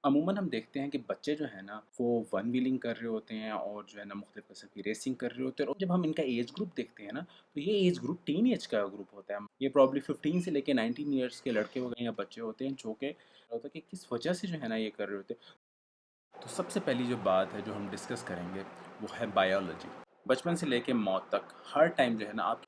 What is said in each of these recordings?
अमूमन हम देखते हैं कि बच्चे जो हैं ना, वो वन व्हीलिंग कर रहे होते हैं और जो है ना मुख्तलिफ़ किस्म की रेसिंग कर रहे होते हैं और जब हम इनका एज ग्रुप देखते हैं ना, तो ये एज ग्रुप टीन एज का ग्रुप होता है। ये प्रॉब्ली 15 से लेके 19 ईयर्स के लड़के वगैरह या बच्चे होते हैं जो कि होता है कि किस वजह से जो है ना ये कर रहे होते हैं। तो सबसे पहली जो बात है जो हम डिस्कस करेंगे वो है बायोलॉजी। बचपन से लेके मौत तक हर टाइम जो है ना आप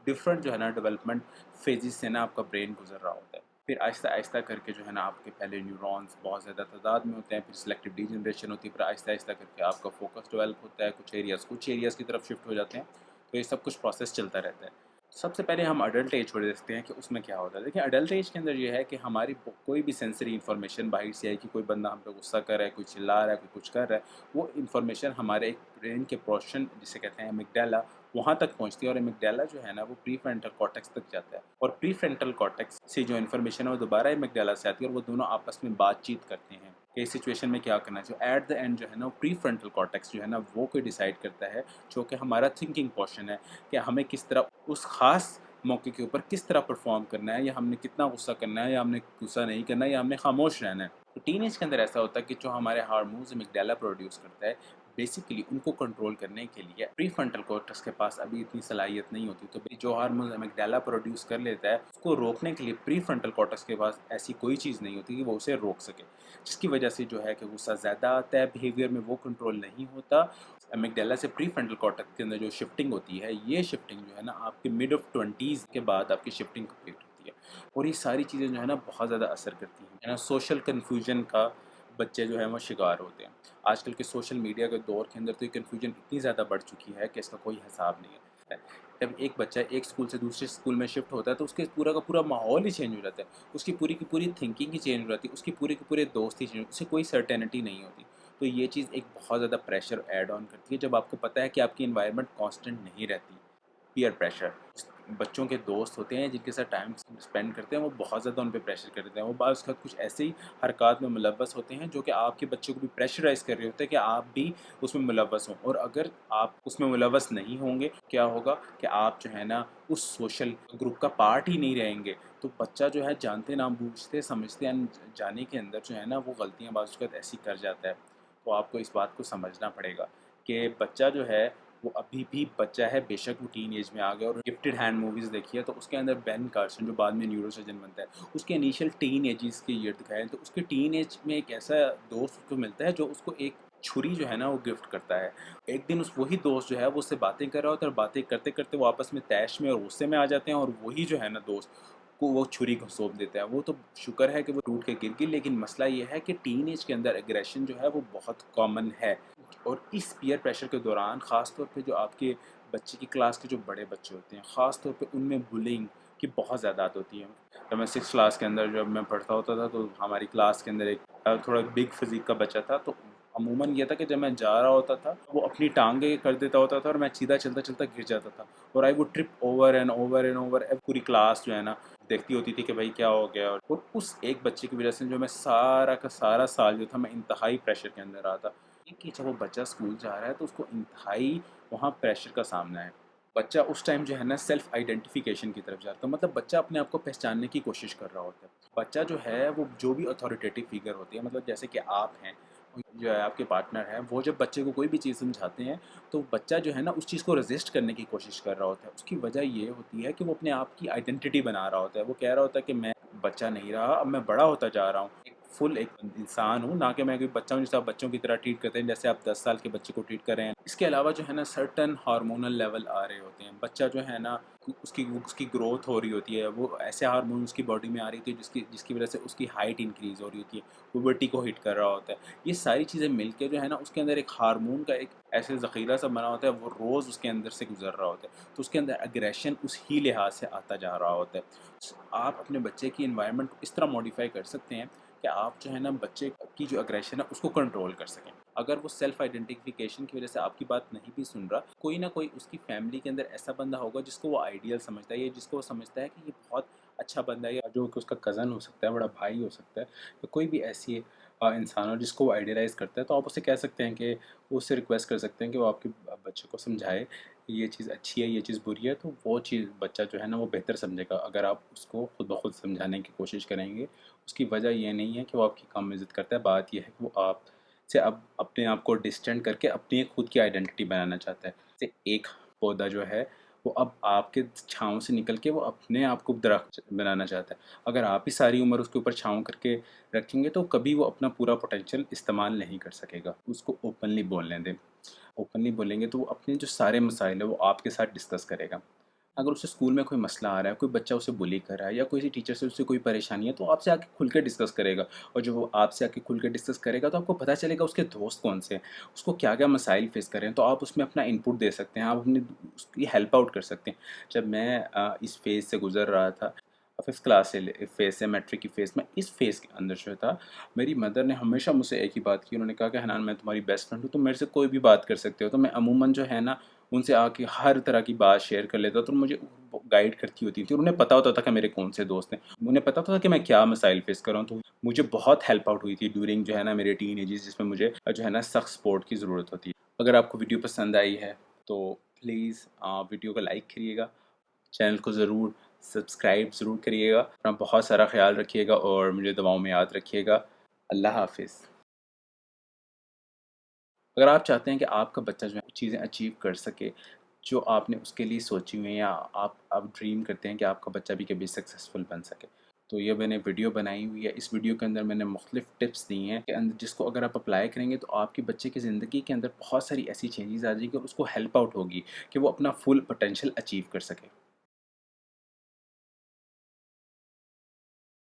डिफरेंट जो है ना डेवलपमेंट फेजेस से ना आपका ब्रेन गुजर रहा होता है। फिर आहिस्ता आहिस्ता करके जो है ना आपके पहले न्यूरॉन्स बहुत ज़्यादा तादाद में होते हैं, फिर सिलेक्टिव डीजनरेशन होती है, फिर आहिस्ता आहिस्ता करके आपका फोकस डेवलप होता है, कुछ एरियाज़ की तरफ शिफ्ट हो जाते हैं। तो ये सब कुछ प्रोसेस चलता रहता है। सबसे पहले हम अडल्ट एज छोड़ देखते हैं कि उसमें क्या होता है। देखिए अडल्ट एज के अंदर ये है कि हमारी कोई भी सेंसरी इन्फॉर्मेशन बाहर से आई कि कोई बंदा हम पे गुस्सा कर रहा है, कोई चिल्ला रहा है, कोई कुछ कर रहा है, वो इन्फॉर्मेशन हमारे एक ब्रेन के पोर्शन जिसे कहते हैं एमिगडाला, वहाँ तक पहुँचती है और एमिगडाला जो है ना वो प्री फ्रंटल कॉर्टेक्स तक जाता है और प्री फ्रंटल कॉर्टेक्स से जो इन्फॉर्मेशन है वो दोबारा एमिगडाला से आती है और वो दोनों आपस में बातचीत करते हैं कि इस सिचुएशन में क्या करना चाहिए। एट द एंड जो है ना प्री फ्रंटल कॉर्टेक्स जो है ना वो कोई डिसाइड करता है, जो कि हमारा थिंकिंग पोर्शन है, कि हमें किस तरह उस खास मौके के ऊपर किस तरह परफॉर्म करना है, या हमने कितना गुस्सा करना है, या हमने गुस्सा नहीं करना है, या हमने खामोश रहना है। तो टीनेज के अंदर ऐसा होता है कि जो हमारे हार्मोन्स अमिगडाला प्रोड्यूस करता है, बेसिकली उनको कंट्रोल करने के लिए प्री फ्रंटल कॉर्टेक्स के पास अभी इतनी सलाहियत नहीं होती। तो जो हार्मोन अमिगडाला प्रोड्यूस कर लेता है उसको रोकने के लिए प्री फ्रंटल कॉर्टेक्स के पास ऐसी कोई चीज़ नहीं होती कि वो उसे रोक सके, जिसकी वजह से जो है कि गुस्सा ज़्यादा आता है, बिहेवियर में वो कंट्रोल नहीं होता। अमिगडाला से प्री फ्रंटल कॉर्टेक्स के अंदर जो शिफ्टिंग होती है, ये शिफ्टिंग जो है ना आपके मिड ऑफ 20s के बाद आपकी शिफ्टिंग कंप्लीट होती है और ये सारी चीज़ें जो है ना बहुत ज़्यादा असर करती हैं, है ना। सोशल कन्फ्यूजन का बच्चे जो हैं वो शिकार होते हैं। आजकल के सोशल मीडिया के दौर के अंदर तो ये कन्फ्यूजन इतनी ज़्यादा बढ़ चुकी है कि इसका कोई हिसाब नहीं है। जब एक बच्चा एक स्कूल से दूसरे स्कूल में शिफ्ट होता है तो उसके पूरा का पूरा माहौल ही चेंज हो जाता है, उसकी पूरी की पूरी थिंकिंग ही चेंज हो जाती है, उसकी पूरे के पूरे दोस्त ही चेंज, उसे कोई सर्टेनिटी नहीं होती। तो ये चीज़ एक बहुत ज़्यादा प्रेशर ऐड ऑन करती है जब आपको पता है कि आपकी एनवायरनमेंट कांस्टेंट नहीं रहती। पीयर प्रेशर, बच्चों के दोस्त होते हैं जिनके साथ टाइम स्पेंड करते हैं वो बहुत ज़्यादा उन पे प्रेशर कर देते हैं। वो बाज़ उसका कुछ ऐसे ही हरकत में मुलव्वस होते हैं जो कि आपके बच्चों को भी प्रेशराइज़ कर रहे होते हैं कि आप भी उसमें मुलव्वस हों, और अगर आप उसमें मुलव्वस नहीं होंगे, क्या होगा कि आप जो है ना उस सोशल ग्रुप का पार्ट ही नहीं रहेंगे। तो बच्चा जो है जानते ना बूझते समझते अनजाने के अंदर जो है ना वो गलतियाँ बाज़ वक़्त ऐसी कर जाता है। तो आपको इस बात को समझना पड़ेगा कि बच्चा जो है वो अभी भी बच्चा है, बेशक वो टीन एज में आ गया। और गिफ्टेड हैंड मूवीज़ देखिए तो उसके अंदर बेन कार्सन जो बाद में न्यूरोसर्जन बनता है, उसके इनिशियल टीन एजेस के ईयर दिखाए हैं। तो उसके टीन एज में एक ऐसा दोस्त उसको मिलता है जो उसको एक छुरी जो है ना वो गिफ्ट करता है। एक दिन उस वही दोस्त जो है वो उससे बातें कर रहा होता है और बातें करते करते वो आपस में तैश में और गुस्से में आ जाते हैं और वही जो है ना दोस्त को वो छुरी को सौंप देता है। वो तो शुक्र है कि वो टूट के गिर गई, लेकिन मसला ये है कि टीन एज के अंदर एग्रेशन जो है वो बहुत कॉमन है। और इस पीयर प्रेशर के दौरान ख़ास तौर पे जो आपके बच्चे की क्लास के जो बड़े बच्चे होते हैं, ख़ास तौर पे उनमें बुलिंग की बहुत ज़्यादा आदत होती है। जब मैं 6th क्लास के अंदर जब मैं पढ़ता होता था तो हमारी क्लास के अंदर एक थोड़ा बिग फिज़िक का बच्चा था। तो अमूमन ये था कि जब मैं जा रहा होता था वो अपनी टाँगें कर देता होता था और मैं सीधा चलता-चलता गिर जाता था और I would trip over and over and over. पूरी क्लास जो है ना देखती होती थी कि भाई क्या हो गया। और उस एक बच्चे की वज़ह से जो मैं सारा का सारा साल जो था मैं इंतहाई प्रेशर के अंदर रहा था कि जब वो बच्चा स्कूल जा रहा है तो उसको इंतहाई वहाँ प्रेशर का सामना है। बच्चा उस टाइम जो है ना सेल्फ आइडेंटिफिकेशन की तरफ जाता है, मतलब बच्चा अपने आप को पहचानने की कोशिश कर रहा होता है। बच्चा जो है वो जो भी अथॉरिटेटिव फिगर होती है, मतलब जैसे कि आप हैं, जो है आपके पार्टनर हैं, वो जब बच्चे को कोई भी चीज़ समझाते हैं तो बच्चा जो है ना उस चीज़ को रेजिस्ट करने की कोशिश कर रहा होता है। उसकी वजह ये होती है कि वो अपने आप की आइडेंटिटी बना रहा होता है। वो कह रहा होता है कि मैं बच्चा नहीं रहा, अब मैं बड़ा होता जा रहा हूँ, फुल एक इंसान हूँ, ना कि मैं कोई बच्चा हूँ जिसे आप बच्चों की तरह ट्रीट करते हैं, जैसे आप 10 साल के बच्चे को ट्रीट कर रहे हैं। इसके अलावा जो है ना सर्टेन हार्मोनल लेवल आ रहे होते हैं। बच्चा जो है ना उसकी ग्रोथ हो रही होती है, वो ऐसे हार्मोन उसकी बॉडी में आ रही होती है जिसकी जिसकी वजह से उसकी हाइट इंक्रीज़ हो रही होती है, पुबर्टी को हिट कर रहा होता है। ये सारी चीज़ें मिलके जो है ना उसके अंदर एक हार्मोन का एक ऐसे ज़ख़ीरा सा बना होता है, वो रोज़ उसके अंदर से गुज़र रहा होता है। तो उसके अंदर एग्रेशन उस ही लिहाज से आता जा रहा होता है। आप अपने बच्चे की एनवायरनमेंट को इस तरह मॉडिफ़ाई कर सकते हैं कि आप जो है ना बच्चे की जो एग्रेशन है उसको कंट्रोल कर सकें। अगर वो सेल्फ आइडेंटिफिकेशन की वजह से आपकी बात नहीं भी सुन रहा, कोई ना कोई उसकी फैमिली के अंदर ऐसा बंदा होगा जिसको वो आइडियल समझता है, या जिसको वो समझता है कि ये बहुत अच्छा बंदा है, या जो कि उसका कज़न हो सकता है, बड़ा भाई हो सकता है, या कोई भी ऐसी इंसान हो जिसको वो आइडियलाइज़ करता है। तो आप उससे कह सकते हैं कि वो उससे रिक्वेस्ट कर सकते हैं कि वो आपके बच्चे को समझाए ये चीज़ अच्छी है, ये चीज़ बुरी है, तो वो चीज़ बच्चा जो है ना वो बेहतर समझेगा अगर आप उसको खुद ब खुद समझाने की कोशिश करेंगे। उसकी वजह ये नहीं है कि वो आपकी कम इज़्ज़त करता है, बात ये है कि वो आपसे अब अपने आप को डिस्टेंट करके अपनी एक खुद की आइडेंटिटी बनाना चाहता है। जैसे एक पौधा जो है वो अब आपके छाँव से निकल के वो अपने आप को दरख्त बनाना चाहता है। अगर आप ही सारी उम्र उसके ऊपर छाँव करके रखेंगे तो कभी वो अपना पूरा पोटेंशियल इस्तेमाल नहीं कर सकेगा। उसको ओपनली बोलने दें। ओपनली बोलेंगे तो वो अपने जो सारे मसाइल है वो आपके साथ डिस्कस करेगा। अगर उसे स्कूल में कोई मसला आ रहा है, कोई बच्चा उसे बुली कर रहा है या किसी टीचर से उससे कोई परेशानी है तो आपसे आके खुल के डिस्कस करेगा। और जब वो आपसे आके खुल के डिस्कस करेगा तो आपको पता चलेगा उसके दोस्त कौन से हैं, उसको क्या क्या मसाइल फेस कर रहे हैं, तो आप उसमें अपना इनपुट दे सकते हैं, आप अपनी उसकी हेल्प आउट कर सकते हैं। जब मैं इस फेज़ से गुजर रहा था, फिफ्थ क्लास से फेज़ से मैट्रिक की फेज़ में, इस फेज़ के अंदर जो था, मेरी मदर ने हमेशा मुझसे एक ही बात की। उन्होंने कहा कि हनान, मैं तुम्हारी बेस्ट फ्रेंड हूँ, तुम मेरे से कोई भी बात कर सकते हो। तो मैं अमूमन जो है ना उनसे आके हर तरह की बात शेयर कर लेता, तो मुझे गाइड करती होती थी। उन्हें पता होता था कि मेरे कौन से दोस्त हैं, उन्हें पता था कि मैं क्या मसाइल फेस कर रहा हूँ। तो मुझे बहुत हेल्प आउट हुई थी ड्यूरिंग जो है ना मेरे टीन एजेस, जिसमें मुझे जो है ना सख्त सपोर्ट की ज़रूरत होती है। अगर आपको वीडियो पसंद आई है तो प्लीज़ वीडियो को लाइक करिएगा, चैनल को ज़रूर सब्सक्राइब ज़रूर करिएगा। अपना बहुत सारा ख्याल रखिएगा और मुझे दुआओं में याद रखिएगा। अल्लाह हाफिज़। अगर आप चाहते हैं कि आपका बच्चा जो है चीज़ें अचीव कर सके जो आपने उसके लिए सोची हुई हैं, या आप ड्रीम करते हैं कि आपका बच्चा भी कभी सक्सेसफुल बन सके, तो ये मैंने वीडियो बनाई हुई है। इस वीडियो के अंदर मैंने मुख्तलिफ टिप्स दी हैं के अंदर, जिसको अगर आप अप्लाई करेंगे तो आपके बच्चे की ज़िंदगी के अंदर बहुत सारी ऐसी चेंजेस आ जाएगी और उसको हेल्प आउट होगी कि वो अपना फुल पोटेंशियल अचीव कर सके।